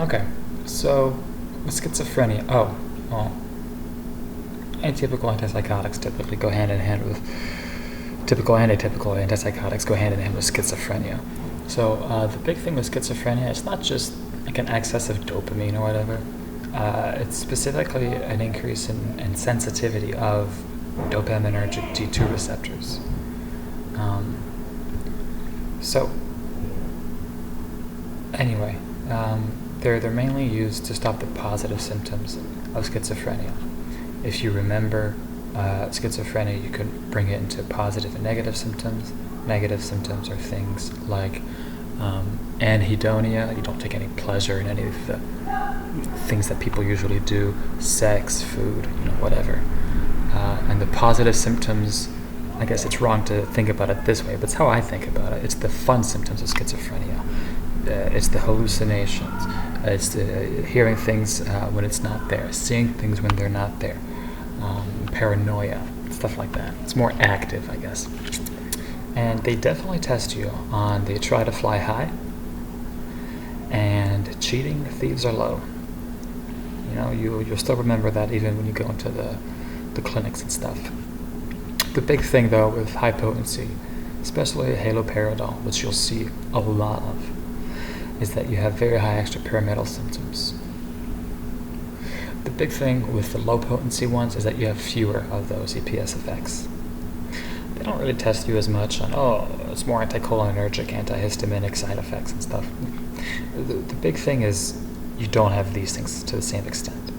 Okay, so with schizophrenia, well, atypical antipsychotics typically go hand in hand with typical and atypical antipsychotics go hand in hand with schizophrenia. So the big thing with schizophrenia, it's not just like an excess of dopamine or whatever. It's specifically an increase in sensitivity of dopaminergic D2 receptors. So anyway, they're mainly used to stop the positive symptoms of schizophrenia. If you remember schizophrenia, you could bring it into positive and negative symptoms. Negative symptoms are things like anhedonia. You don't take any pleasure in any of the things that people usually do, sex, food, whatever. And the positive symptoms, I guess it's wrong to think about it this way, but it's how I think about it. It's the fun symptoms of schizophrenia. It's the hallucinations. It's the hearing things when it's not there, seeing things when they're not there, paranoia, stuff like that. It's more active, I guess. And they definitely test you on they try to fly high and cheating, thieves are low. You'll still remember that even when you go into the clinics and stuff. The big thing, though, with high potency, especially haloperidol, which you'll see a lot of, is that you have very high extrapyramidal symptoms. The big thing with the low potency ones is that you have fewer of those EPS effects. They don't really test you as much on, it's more anticholinergic, antihistaminic side effects and stuff. The big thing is you don't have these things to the same extent.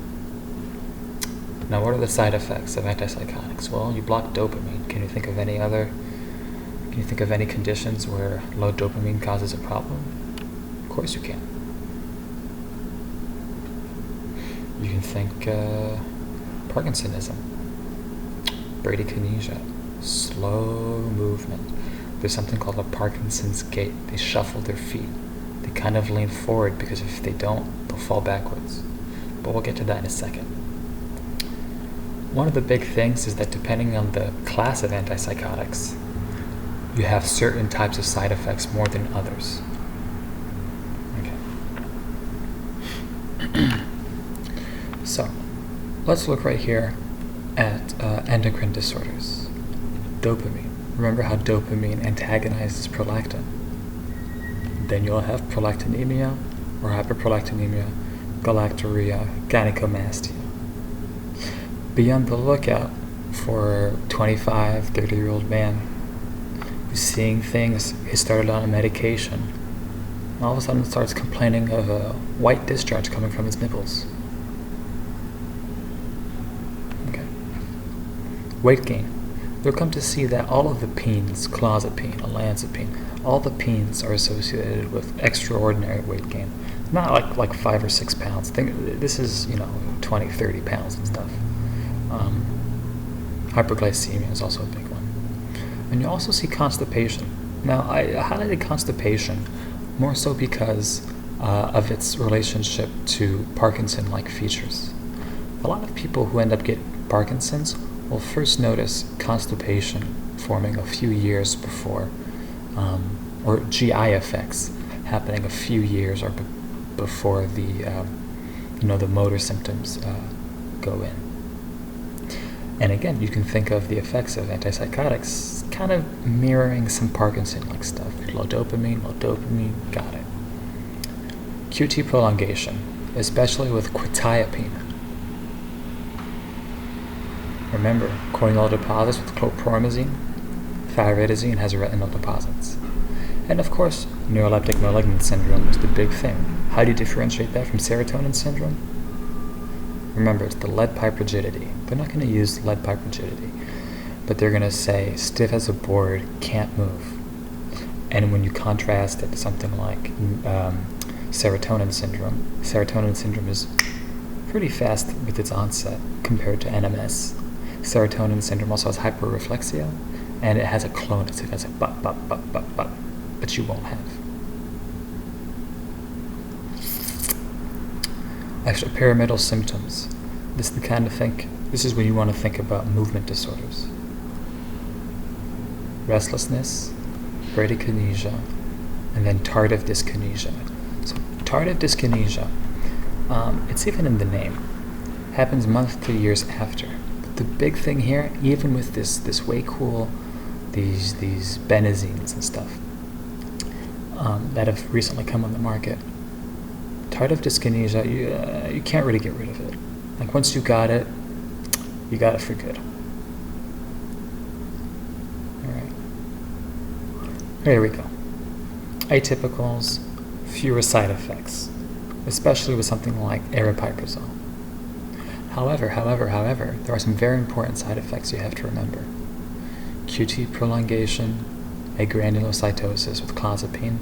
Now, what are the side effects of antipsychotics? Well, you block dopamine. Can you think of any conditions where low dopamine causes a problem? Of course you can. You can think Parkinsonism, bradykinesia, slow movement. There's something called a Parkinson's gait. They shuffle their feet. They kind of lean forward because if they don't, they'll fall backwards. But we'll get to that in a second. One of the big things is that depending on the class of antipsychotics, you have certain types of side effects more than others. Okay. So, let's look right here at endocrine disorders. Dopamine. Remember how dopamine antagonizes prolactin? Then you'll have prolactinemia or hyperprolactinemia, galactorrhea, gynecomastia. Be on the lookout for a 25, 30-year-old man who's seeing things. He started on a medication, and all of a sudden starts complaining of a white discharge coming from his nipples. Okay. Weight gain. You'll come to see that all of the penes, clozapine, olanzapine, all the penes are associated with extraordinary weight gain. Not like 5 or 6 pounds. This is 20, 30 pounds and stuff. Hyperglycemia is also a big one. And you also see constipation. Now, I highlighted constipation more so because of its relationship to Parkinson-like features. A lot of people who end up getting Parkinson's will first notice constipation forming a few years before, or GI effects happening a few years or before the motor symptoms go in. And again, you can think of the effects of antipsychotics kind of mirroring some Parkinson-like stuff. Low dopamine, got it. QT prolongation, especially with quetiapine. Remember, corneal deposits with chlorpromazine, thyroidazine has retinal deposits. And of course, neuroleptic malignant syndrome is the big thing. How do you differentiate that from serotonin syndrome? Remember, it's the lead pipe rigidity. They're not going to use lead pipe rigidity, but they're going to say stiff as a board, can't move. And when you contrast it to something like serotonin syndrome is pretty fast with its onset compared to NMS. Serotonin syndrome also has hyperreflexia, and it has a clone. It has a but, but you won't have. Extrapyramidal symptoms. This is when you want to think about movement disorders. Restlessness, bradykinesia, and then tardive dyskinesia. So tardive dyskinesia It's even in the name. Happens months to years after. The big thing here, even with this way cool, these benazines and stuff that have recently come on the market, tardive dyskinesia, you can't really get rid of it. Like once you got it for good. All right. Here we go. Atypicals, fewer side effects, especially with something like aripiprazole. However, there are some very important side effects you have to remember. QT prolongation, agranulocytosis with clozapine.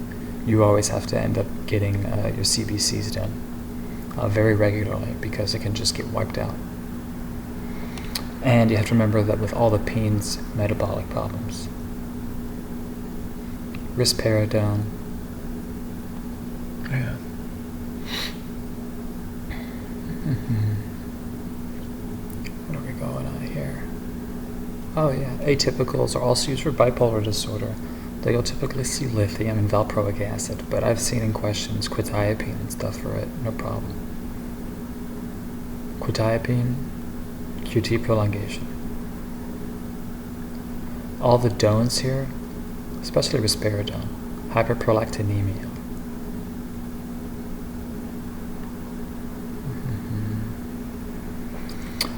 You always have to end up getting your CBCs done very regularly because it can just get wiped out. And you have to remember that with all the pains, metabolic problems. Risperidone. Yeah. What are we going on here? Oh yeah, atypicals are also used for bipolar disorder. Though you'll typically see lithium and valproic acid, but I've seen in questions quetiapine and stuff for it, no problem. Quetiapine, QT prolongation. All the dones here, especially risperidone, hyperprolactinemia.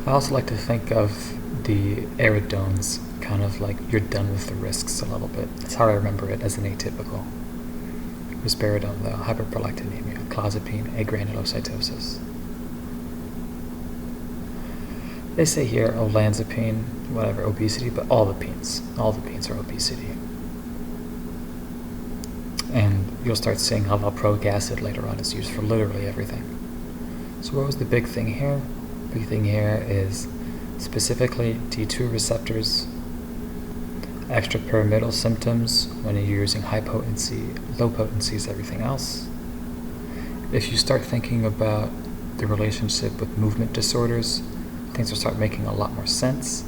I also like to think of the aridones kind of like you're done with the risks a little bit. That's how I remember it as an atypical. Risperidone, though, hyperprolactinemia, clozapine, agranulocytosis. They say here olanzapine, whatever, obesity, but all the beans are obesity. And you'll start seeing how valproic acid later on is used for literally everything. So what was the big thing here? Big thing here is specifically D2 receptors, extrapyramidal symptoms when you're using high potency, low potency is everything else. If you start thinking about the relationship with movement disorders, things will start making a lot more sense.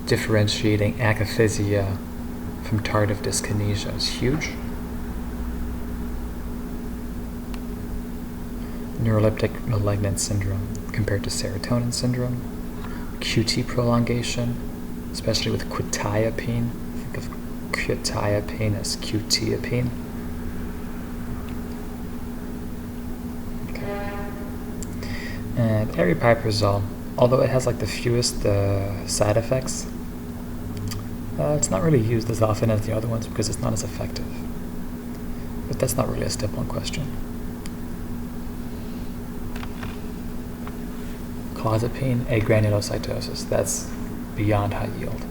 Differentiating akathisia from tardive dyskinesia is huge. Neuroleptic malignant syndrome compared to serotonin syndrome. QT prolongation, especially with quetiapine. Think of quetiapine as QTapine. Okay. And aripiprazole, although it has like the fewest side effects, it's not really used as often as the other ones because it's not as effective. But that's not really a step one question. Clozapine, agranulocytosis, that's beyond high yield.